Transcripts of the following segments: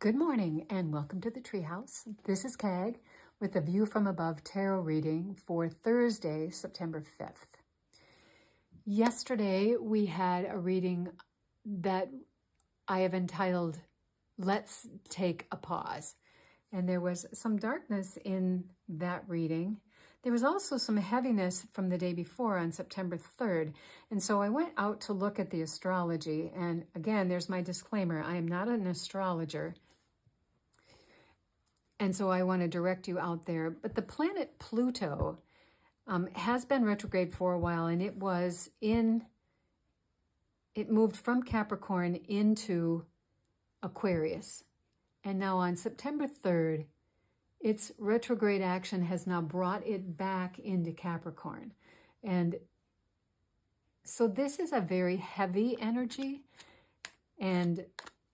Good morning and welcome to the Treehouse. This is Kag with a View from Above tarot reading for Thursday, September 5th. Yesterday we had a reading that I have entitled, Let's Take a Pause. And there was some darkness in that reading. There was also some heaviness from the day before on September 3rd. And so I went out to look at the astrology. And again, there's my disclaimer. I am not an astrologer. And so I want to direct you out there. But the planet Pluto has been retrograde for a while, and it moved from Capricorn into Aquarius. And now on September 3rd, its retrograde action has now brought it back into Capricorn. And so this is a very heavy energy. And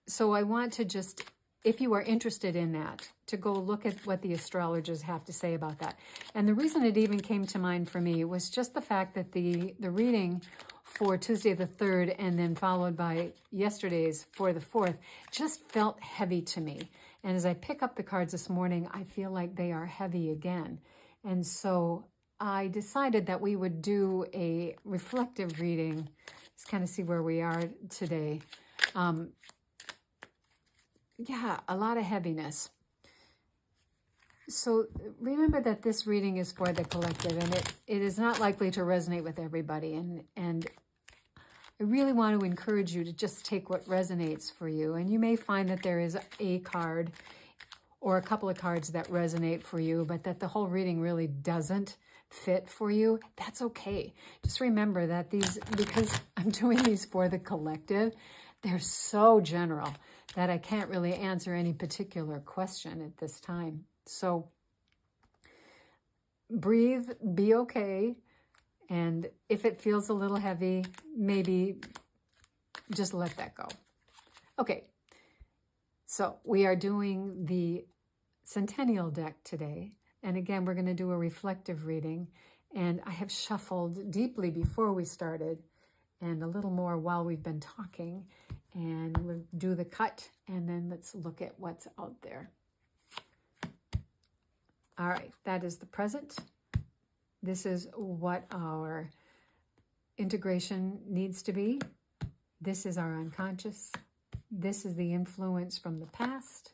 so I want to just, if you are interested in that, to go look at what the astrologers have to say about that. And the reason it even came to mind for me was just the fact that the reading for Tuesday the 3rd and then followed by yesterday's for the 4th just felt heavy to me. And as I pick up the cards this morning, I feel like they are heavy again. And so I decided that we would do a reflective reading, just kind of see where we are today. Yeah, a lot of heaviness. So remember that this reading is for the collective, and it is not likely to resonate with everybody. And I really want to encourage you to just take what resonates for you. And you may find that there is a card or a couple of cards that resonate for you, but that the whole reading really doesn't fit for you. That's okay. Just remember that these, because I'm doing these for the collective, they're so general that I can't really answer any particular question at this time. So breathe, be okay. And if it feels a little heavy, maybe just let that go. Okay, so we are doing the Centennial deck today. And again, we're going to do a reflective reading. And I have shuffled deeply before we started and a little more while we've been talking. And we'll do the cut, and then let's look at what's out there. All right, that is the present. This is what our integration needs to be. This is our unconscious. This is the influence from the past.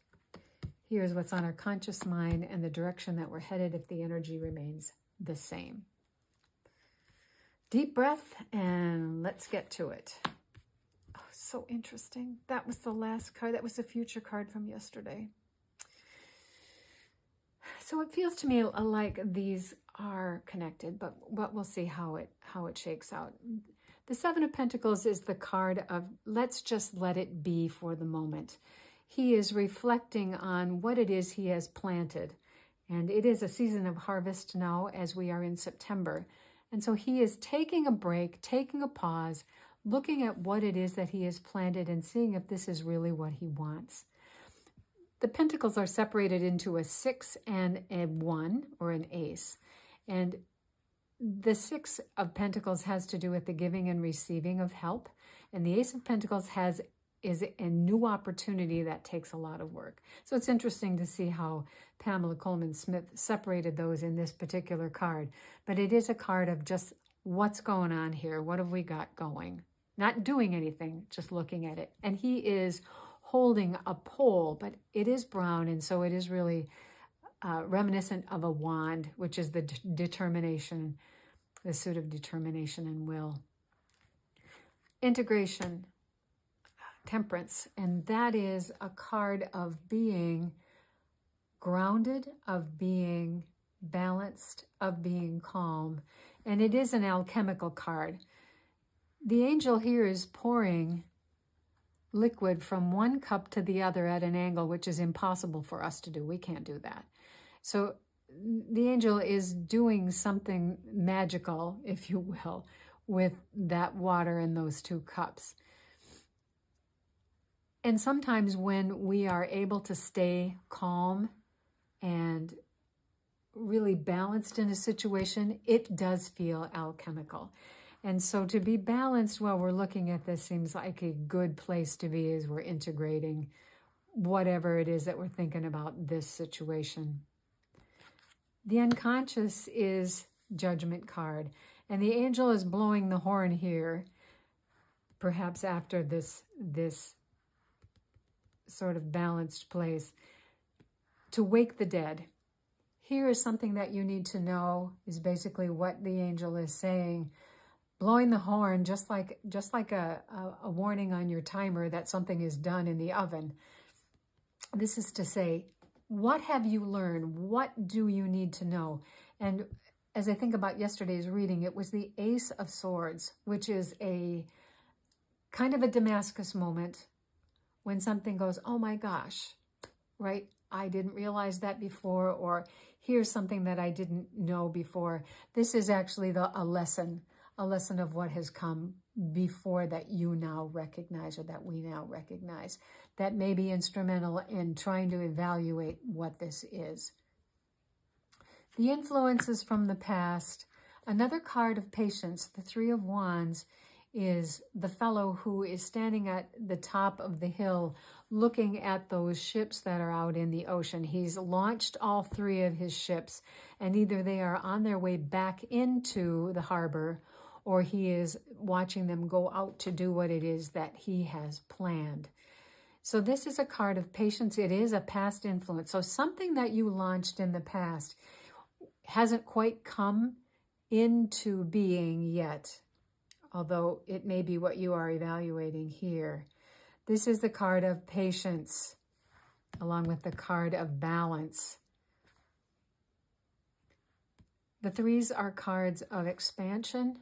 Here's what's on our conscious mind and the direction that we're headed if the energy remains the same. Deep breath, and let's get to it. Oh, so interesting. That was the last card. That was the future card from yesterday. So it feels to me like these are connected, but we'll see how it shakes out. The Seven of Pentacles is the card of let's just let it be for the moment. He is reflecting on what it is he has planted. And it is a season of harvest now as we are in September. And so he is taking a break, taking a pause, looking at what it is that he has planted and seeing if this is really what he wants. The pentacles are separated into a 6 and a 1, or an ace. And the 6 of Pentacles has to do with the giving and receiving of help. And the Ace of Pentacles is a new opportunity that takes a lot of work. So it's interesting to see how Pamela Coleman Smith separated those in this particular card. But it is a card of just what's going on here. What have we got going? Not doing anything, just looking at it. And he is holding a pole, but it is brown, and so it is really reminiscent of a wand, which is the determination, the suit of determination and will. Integration, temperance, and that is a card of being grounded, of being balanced, of being calm, and it is an alchemical card. The angel here is pouring liquid from one cup to the other at an angle, which is impossible for us to do. We can't do that. So the angel is doing something magical, if you will, with that water in those two cups. And sometimes when we are able to stay calm and really balanced in a situation, it does feel alchemical. And so to be balanced while we're looking at this seems like a good place to be as we're integrating whatever it is that we're thinking about this situation. The unconscious is Judgment card, and the angel is blowing the horn here, perhaps after this sort of balanced place, to wake the dead. Here is something that you need to know, is basically what the angel is saying. Blowing the horn, just like a warning on your timer that something is done in the oven. This is to say, what have you learned? What do you need to know? And as I think about yesterday's reading, it was the Ace of Swords, which is a kind of a Damascus moment when something goes, oh my gosh, right? I didn't realize that before, or here's something that I didn't know before. This is actually a lesson of what has come before that you now recognize, or that we now recognize, that may be instrumental in trying to evaluate what this is. The influences from the past. Another card of patience, the Three of Wands, is the fellow who is standing at the top of the hill looking at those ships that are out in the ocean. He's launched all three of his ships, and either they are on their way back into the harbor, or he is watching them go out to do what it is that he has planned. So this is a card of patience. It is a past influence. So something that you launched in the past hasn't quite come into being yet, although it may be what you are evaluating here. This is the card of patience, along with the card of balance. The threes are cards of expansion.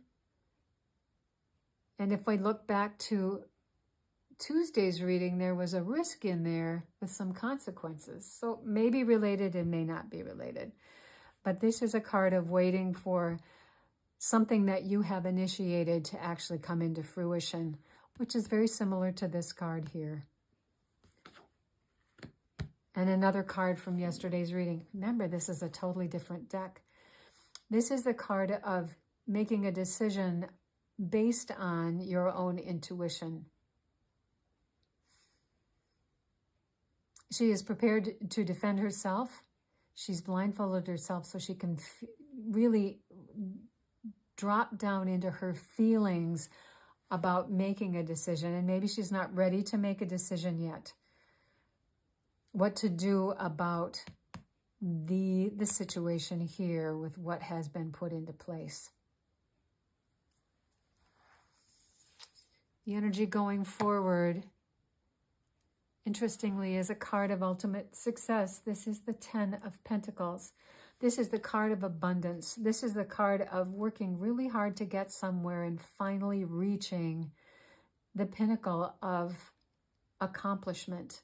And if we look back to Tuesday's reading, there was a risk in there with some consequences. So maybe related and may not be related. But this is a card of waiting for something that you have initiated to actually come into fruition, which is very similar to this card here. And another card from yesterday's reading. Remember, this is a totally different deck. This is the card of making a decision based on your own intuition. She is prepared to defend herself. She's blindfolded herself so she can really drop down into her feelings about making a decision. And maybe she's not ready to make a decision yet. What to do about the situation here with what has been put into place. The energy going forward, interestingly, is a card of ultimate success. This is the Ten of Pentacles. This is the card of abundance. This is the card of working really hard to get somewhere and finally reaching the pinnacle of accomplishment.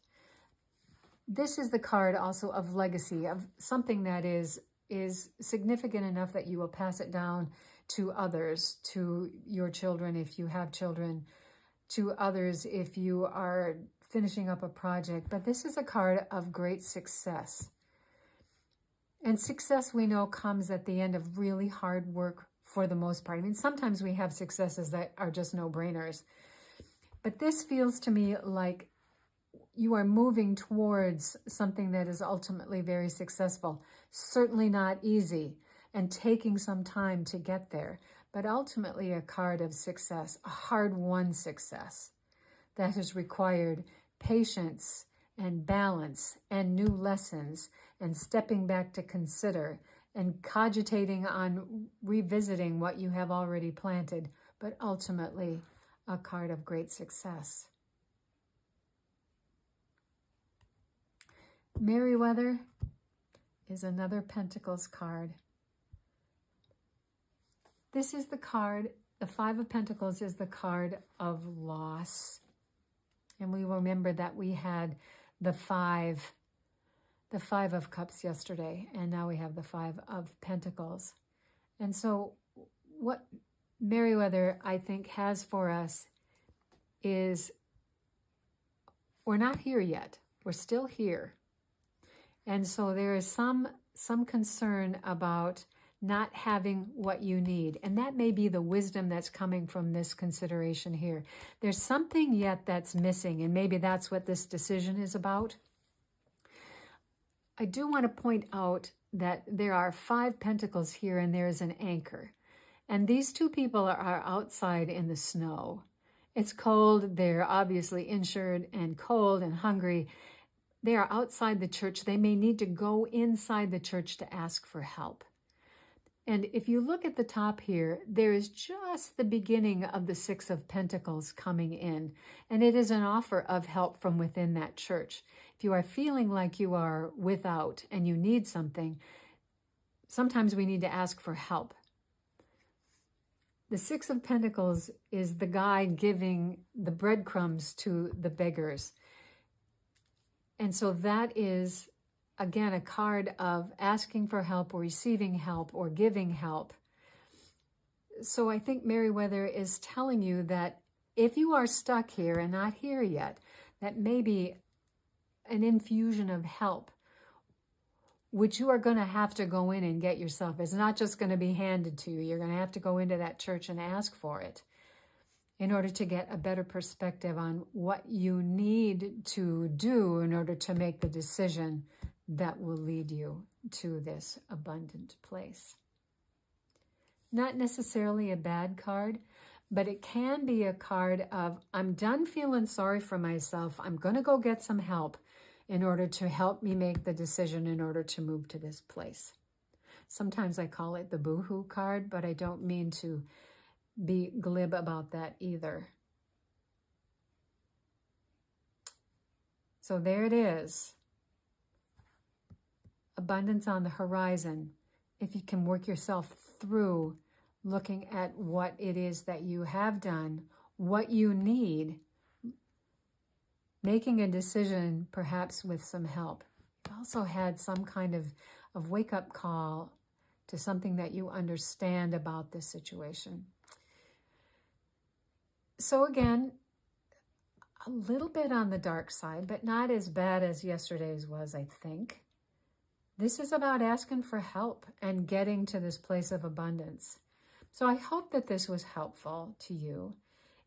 This is the card also of legacy, of something that is significant enough that you will pass it down to others, to your children if you have children, to others if you are finishing up a project. But this is a card of great success. And success, we know, comes at the end of really hard work for the most part. I mean, sometimes we have successes that are just no-brainers. But this feels to me like you are moving towards something that is ultimately very successful. Certainly not easy, and taking some time to get there. But ultimately a card of success, a hard-won success that has required patience and balance and new lessons and stepping back to consider and cogitating on revisiting what you have already planted, but ultimately a card of great success. Merryweather is another Pentacles card. This is the card, the Five of Pentacles is the card of loss. And we remember that we had the Five of Cups yesterday, and now we have the Five of Pentacles. And so what Merryweather, I think, has for us is we're not here yet. We're still here. And so there is some concern about not having what you need. And that may be the wisdom that's coming from this consideration here. There's something yet that's missing, and maybe that's what this decision is about. I do want to point out that there are 5 pentacles here and there is an anchor. And these 2 people are outside in the snow. It's cold. They're obviously injured and cold and hungry. They are outside the church. They may need to go inside the church to ask for help. And if you look at the top here, there is just the beginning of the 6 of Pentacles coming in. And it is an offer of help from within that church. If you are feeling like you are without and you need something, sometimes we need to ask for help. The 6 of Pentacles is the guy giving the breadcrumbs to the beggars. And so that is, again, a card of asking for help or receiving help or giving help. So I think Meriwether is telling you that if you are stuck here and not here yet, that maybe an infusion of help, which you are going to have to go in and get yourself. It's not just going to be handed to you. You're going to have to go into that church and ask for it in order to get a better perspective on what you need to do in order to make the decision that will lead you to this abundant place. Not necessarily a bad card, but it can be a card of, I'm done feeling sorry for myself. I'm going to go get some help in order to help me make the decision in order to move to this place. Sometimes I call it the boohoo card, but I don't mean to be glib about that either. So there it is. Abundance on the horizon. If you can work yourself through looking at what it is that you have done, what you need, making a decision perhaps with some help. You also had some kind of wake-up call to something that you understand about this situation. So again, a little bit on the dark side, but not as bad as yesterday's was, I think. This is about asking for help and getting to this place of abundance. So I hope that this was helpful to you.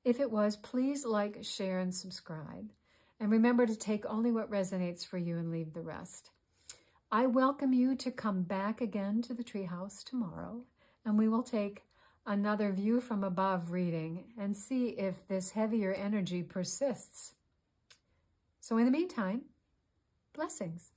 If it was, please like, share, and subscribe. And remember to take only what resonates for you and leave the rest. I welcome you to come back again to the Treehouse tomorrow, and we will take another view from above reading and see if this heavier energy persists. So in the meantime, blessings.